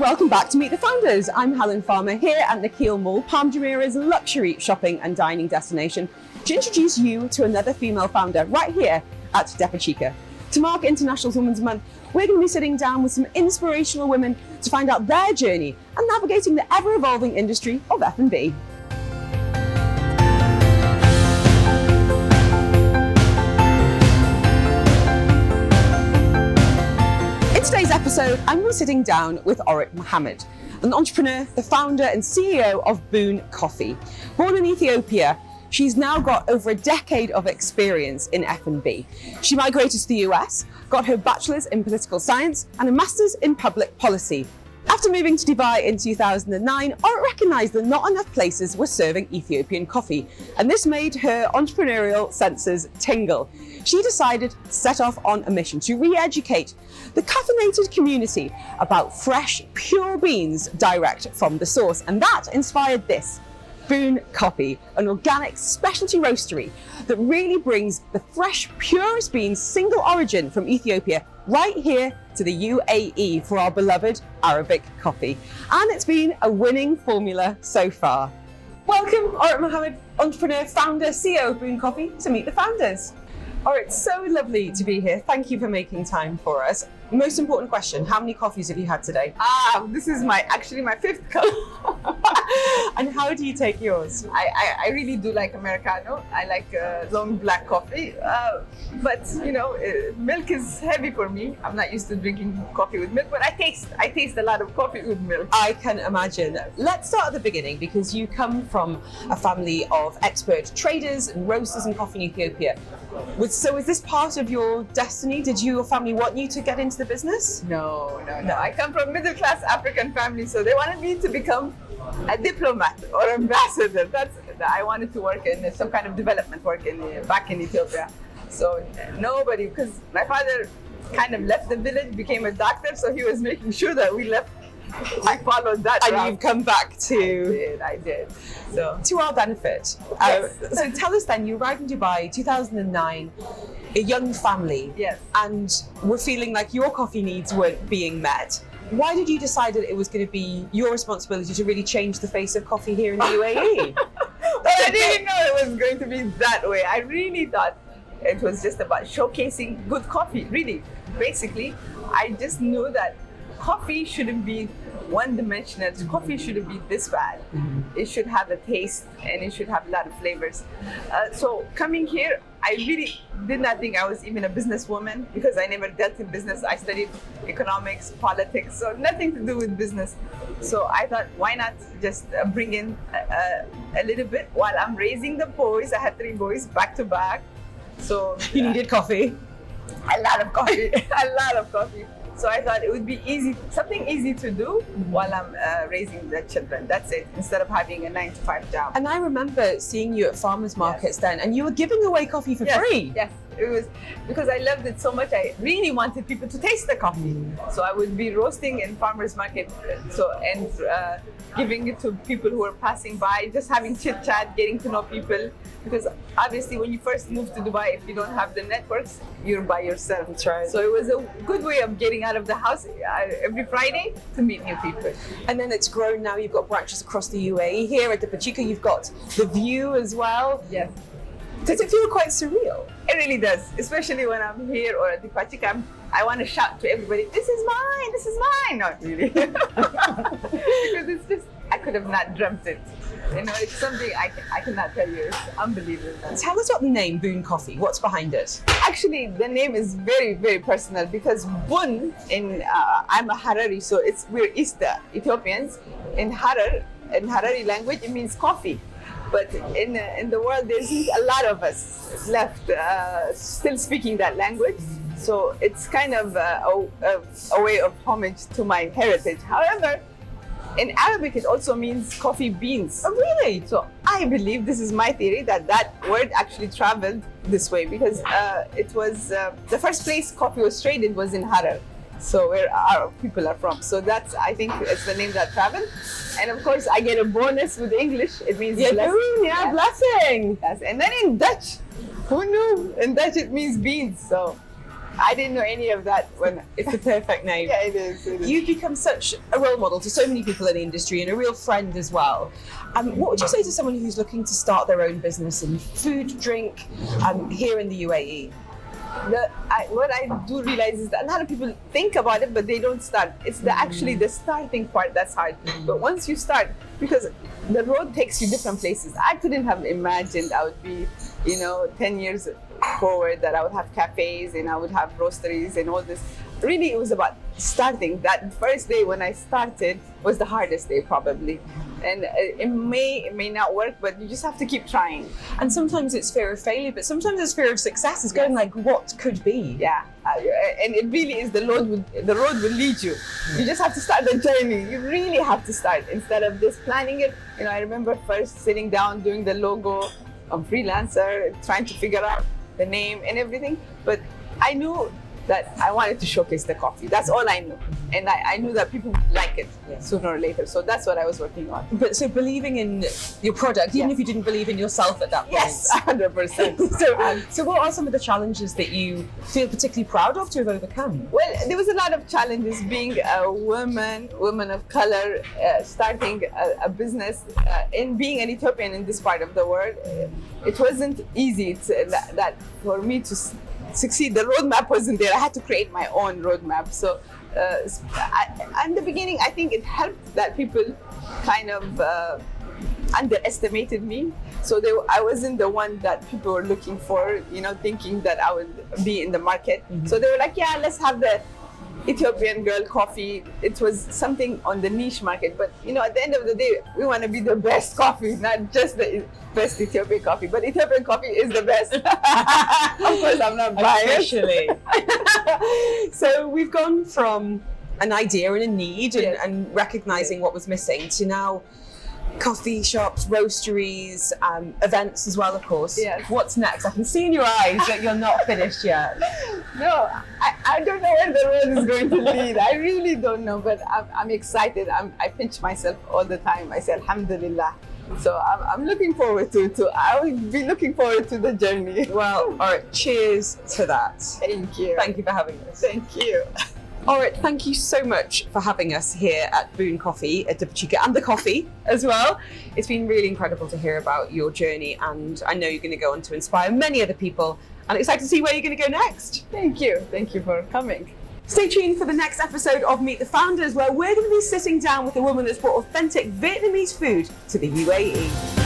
welcome back to Meet the Founders. I'm Helen Farmer here at Nakheel Mall, Palm Jumeirah's luxury shopping and dining destination, to introduce you to another female founder right here at Depachika. To mark International Women's Month, we're going to be sitting down with some inspirational women to find out their journey and navigating the ever-evolving industry of F&B. In today's episode, I'm going to be sitting down with Orit Mohammed, an entrepreneur, the founder and CEO of Boon Coffee. Born in Ethiopia, she's now got over a decade of experience in F&B. She migrated to the US, got her bachelor's in political science and a master's in public policy. After moving to Dubai in 2009, Orit recognized that not enough places were serving Ethiopian coffee, and this made her entrepreneurial senses tingle. She decided to set off on a mission to re-educate the caffeinated community about fresh, pure beans direct from the source, and that inspired this. Boon Coffee, an organic specialty roastery that really brings the fresh, purest beans, single origin from Ethiopia, right here to the UAE for our beloved Arabic coffee. And it's been a winning formula so far. Welcome, Orit Mohammed, entrepreneur, founder, CEO of Boon Coffee, to Meet the Founders. Orit, it's so lovely to be here. Thank you for making time for us. Most important question, how many coffees have you had today? This is actually my fifth cup. And how do you take yours? I really do like Americano. I like long black coffee. But you know, milk is heavy for me. I'm not used to drinking coffee with milk, but I taste a lot of coffee with milk. I can imagine. Let's start at the beginning, because you come from a family of expert traders and roasters in coffee in Ethiopia. So is this part of your destiny? Did your family want you to get into the business? No. I come from middle class African family, so they wanted me to become a diplomat or ambassador. I wanted to work in some kind of development work back in Ethiopia. So nobody, because my father kind of left the village, became a doctor, so he was making sure that we left. I followed that route. And you've come back to... I did. So to our benefit. Yes. So tell us then, you arrived in Dubai 2009, a young family. Yes. And were feeling like your coffee needs weren't being met. Why did you decide that it was going to be your responsibility to really change the face of coffee here in the UAE? But I didn't know it was going to be that way. I really thought it was just about showcasing good coffee, really. Basically, I just knew that coffee shouldn't be one-dimensional. Coffee shouldn't be this bad. It should have a taste and it should have a lot of flavors. So coming here, I really did not think I was even a businesswoman, because I never dealt in business. I studied economics, politics, so nothing to do with business. So I thought, why not just bring in a little bit while I'm raising the boys. I had 3 boys back to back. So you needed coffee. A lot of coffee. A lot of coffee. So I thought it would be something easy to do while I'm raising the children. That's it, instead of having a 9-to-5 job. And I remember seeing you at farmers markets then, and you were giving away coffee for free. Yes, it was because I loved it so much. I really wanted people to taste the coffee. So I would be roasting in farmers market, and giving it to people who were passing by, just having chit chat, getting to know people. Because obviously, when you first move to Dubai, if you don't have the networks, you're by yourself. That's right. So it was a good way of getting out of the house every Friday to meet new people. And then it's grown now. You've got branches across the UAE. Here at Depachika, you've got the view as well. Yes. Does it feel quite surreal? It really does, especially when I'm here or at Depachika. I want to shout to everybody, "This is mine! This is mine!" Not really, because it's just, I could have not dreamt it. You know, it's something I cannot tell you. It's unbelievable. Tell us about the name Boon Coffee. What's behind it? Actually, the name is very, very personal, because Boon I'm a Harari, so we're East Ethiopians. In Harari language, it means coffee. But in the world, there's a lot of us left still speaking that language. So it's kind of a way of homage to my heritage. However, in Arabic, it also means coffee beans. Oh, really? So I believe, this is my theory, that word actually traveled this way, because it was the first place coffee was traded was in Harar. So where our people are from. So that's, I think it's the name that traveled. And of course, I get a bonus with English. It means blessing. Blessing. Yes. And then in Dutch, who knew? In Dutch, it means beans. So I didn't know any of that when It's the perfect name. yeah, it is. It is. You've become such a role model to so many people in the industry and a real friend as well. What would you say to someone who's looking to start their own business in food, drink, here in the UAE? What I do realize is that a lot of people think about it, but they don't start. It's actually the starting part that's hard. But once you start, because the road takes you different places. I couldn't have imagined I would be, 10 years forward, that I would have cafes and I would have roasteries and all this. Really, it was about starting. That first day when I started was the hardest day probably. And it may not work, but you just have to keep trying. And sometimes it's fear of failure, but sometimes it's fear of success. It's going like, what could be? Yeah, and it really is the road will lead you. You just have to start the journey. You really have to start instead of just planning it. I remember first sitting down doing the logo on Freelancer, trying to figure out the name and everything. But I knew that I wanted to showcase the coffee. That's all I knew. And I knew that people would like it sooner or later. So that's what I was working on. But so believing in your product, even if you didn't believe in yourself at that point. Yes, 100%. So what are some of the challenges that you feel particularly proud of to have overcome? Well, there was a lot of challenges being a woman of color, starting a business, and being an Ethiopian in this part of the world. It wasn't easy that for me to succeed. The roadmap wasn't there. I had to create my own roadmap. So in the beginning, I think it helped that people kind of underestimated me. So I wasn't the one that people were looking for, thinking that I would be in the market. So they were like, yeah, let's have the Ethiopian girl coffee. It was something on the niche market. But, at the end of the day, we want to be the best coffee, not just the best Ethiopian coffee. But Ethiopian coffee is the best. Of course, I'm not biased. Officially. So we've gone from an idea and a need and recognizing what was missing to now coffee shops, roasteries, events as well, of course. Yes. What's next? I can see in your eyes that you're not finished yet. No, I don't know where the road is going to lead. I really don't know, but I'm excited. I pinch myself all the time. I say, Alhamdulillah. So I'm looking forward to it. I will be looking forward to the journey. Well, all right, cheers to that. Thank you. Thank you for having us. Thank you. Orit, thank you so much for having us here at Boon Coffee at Depachika, and the coffee as well. It's been really incredible to hear about your journey, and I know you're going to go on to inspire many other people, and excited to see where you're going to go next. Thank you. Thank you for coming. Stay tuned for the next episode of Meet the Founders, where we're going to be sitting down with a woman that's brought authentic Vietnamese food to the UAE.